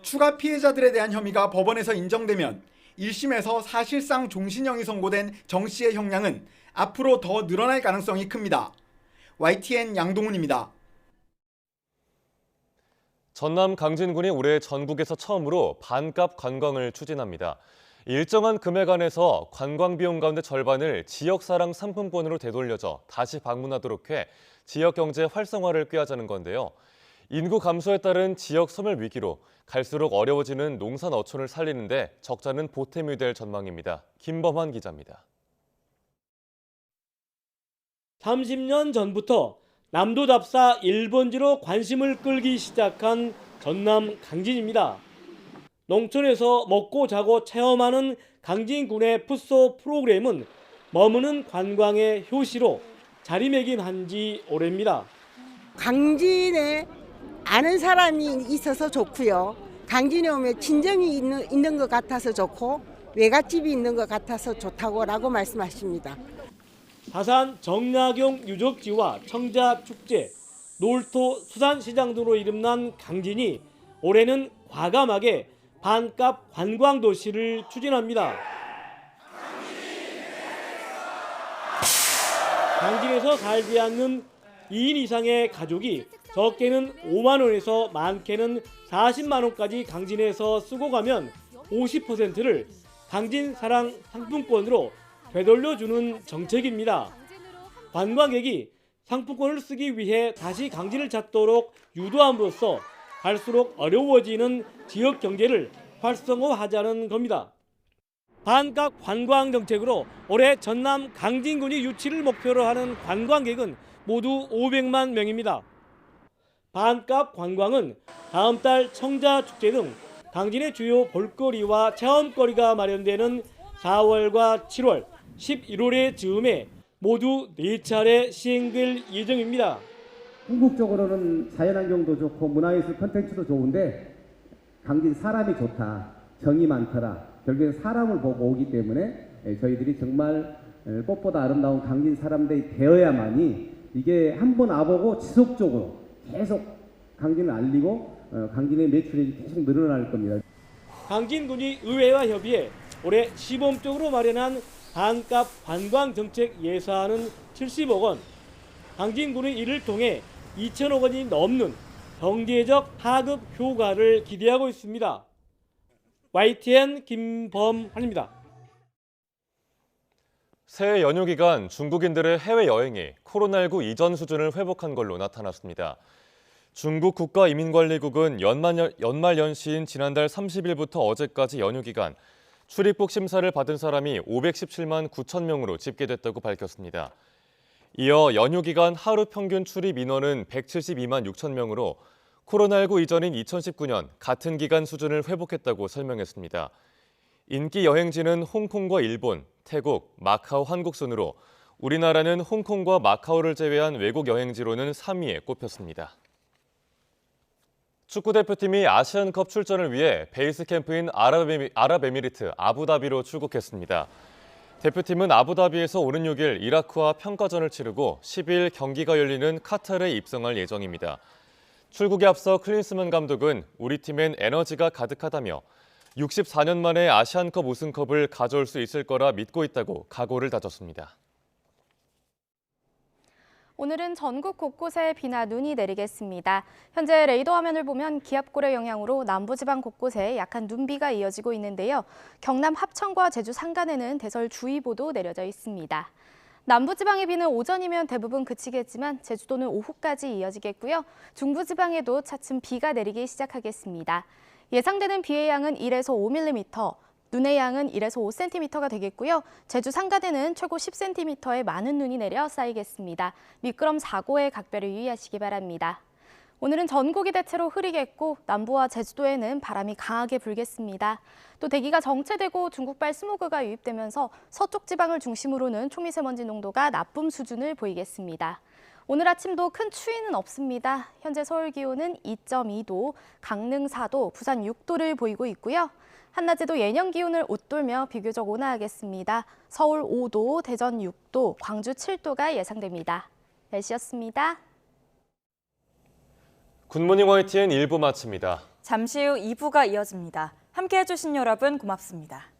추가 피해자들에 대한 혐의가 법원에서 인정되면 1심에서 사실상 종신형이 선고된 정 씨의 형량은 앞으로 더 늘어날 가능성이 큽니다. YTN 양동훈입니다. 전남 강진군이 올해 전국에서 처음으로 반값 관광을 추진합니다. 일정한 금액 안에서 관광 비용 가운데 절반을 지역사랑 상품권으로 되돌려줘 다시 방문하도록 해 지역 경제 활성화를 꾀하자는 건데요. 인구 감소에 따른 지역 소멸 위기로 갈수록 어려워지는 농산 어촌을 살리는데 적자는 보탬이 될 전망입니다. 김범환 기자입니다. 30년 전부터 남도답사 1번지로 관심을 끌기 시작한 전남 강진입니다. 농촌에서 먹고 자고 체험하는 강진군의 풋소 프로그램은 머무는 관광의 효시로 자리매김한 지 오래입니다. 강진에 아는 사람이 있어서 좋고요. 강진에 오면 친정이 있는 것 같아서 좋고 외갓집이 있는 것 같아서 좋다고 말씀하십니다. 다산 정약용 유적지와 청자축제, 놀토 수산시장 등으로 이름난 강진이 올해는 과감하게 반값 관광도시를 추진합니다. 강진에서 살지 않는 2인 이상의 가족이 적게는 5만 원에서 많게는 40만 원까지 강진에서 쓰고 가면 50%를 강진 사랑 상품권으로 되돌려주는 정책입니다. 관광객이 상품권을 쓰기 위해 다시 강진을 찾도록 유도함으로써 갈수록 어려워지는 지역 경제를 활성화하자는 겁니다. 반값 관광 정책으로 올해 전남 강진군이 유치를 목표로 하는 관광객은 모두 500만 명입니다. 반값 관광은 다음 달 청자축제 등 강진의 주요 볼거리와 체험거리가 마련되는 4월과 7월, 11월의 즈음에 모두 4차례 시행될 예정입니다. 궁극적으로는 자연환경도 좋고 문화예술 콘텐츠도 좋은데 강진 사람이 좋다, 정이 많더라. 결국엔 사람을 보고 오기 때문에 저희들이 정말 꽃보다 아름다운 강진 사람들이 되어야만이 이게 한번 와보고 지속적으로 계속 강진을 알리고 강진의 매출이 계속 늘어날 겁니다. 강진군이 의회와 협의해 올해 시범적으로 마련한 반값 관광 정책 예산은 70억 원. 강진군은 이를 통해 2천억 원이 넘는 경제적 하급 효과를 기대하고 있습니다. YTN 김범환입니다. 새해 연휴 기간 중국인들의 해외여행이 코로나19 이전 수준을 회복한 걸로 나타났습니다. 중국 국가이민관리국은 연말연시인 지난달 30일부터 어제까지 연휴 기간 출입국 심사를 받은 사람이 517만 9천 명으로 집계됐다고 밝혔습니다. 이어 연휴 기간 하루 평균 출입 인원은 172만 6천 명으로 코로나19 이전인 2019년 같은 기간 수준을 회복했다고 설명했습니다. 인기 여행지는 홍콩과 일본, 태국, 마카오, 한국 순으로 우리나라는 홍콩과 마카오를 제외한 외국 여행지로는 3위에 꼽혔습니다. 축구대표팀이 아시안컵 출전을 위해 베이스 캠프인 아랍에미리트 아부다비로 출국했습니다. 대표팀은 아부다비에서 오는 6일 이라크와 평가전을 치르고 10일 경기가 열리는 카타르에 입성할 예정입니다. 출국에 앞서 클린스만 감독은 우리 팀엔 에너지가 가득하다며 64년 만에 아시안컵 우승컵을 가져올 수 있을 거라 믿고 있다고 각오를 다졌습니다. 오늘은 전국 곳곳에 비나 눈이 내리겠습니다. 현재 레이더 화면을 보면 기압골의 영향으로 남부지방 곳곳에 약한 눈비가 이어지고 있는데요. 경남 합천과 제주 산간에는 대설주의보도 내려져 있습니다. 남부지방의 비는 오전이면 대부분 그치겠지만 제주도는 오후까지 이어지겠고요. 중부지방에도 차츰 비가 내리기 시작하겠습니다. 예상되는 비의 양은 1에서 5mm, 눈의 양은 1에서 5cm가 되겠고요. 제주 산간에는 최고 10cm의 많은 눈이 내려 쌓이겠습니다. 미끄럼 사고에 각별히 유의하시기 바랍니다. 오늘은 전국이 대체로 흐리겠고 남부와 제주도에는 바람이 강하게 불겠습니다. 또 대기가 정체되고 중국발 스모그가 유입되면서 서쪽 지방을 중심으로는 초미세먼지 농도가 나쁨 수준을 보이겠습니다. 오늘 아침도 큰 추위는 없습니다. 현재 서울 기온은 2.2도, 강릉 4도, 부산 6도를 보이고 있고요. 한낮에도 예년 기온을 웃돌며 비교적 온화하겠습니다. 서울 5도, 대전 6도, 광주 7도가 예상됩니다. 날씨였습니다. 굿모닝 YTN 1부 마칩니다. 잠시 후 2부가 이어집니다. 함께해 주신 여러분 고맙습니다.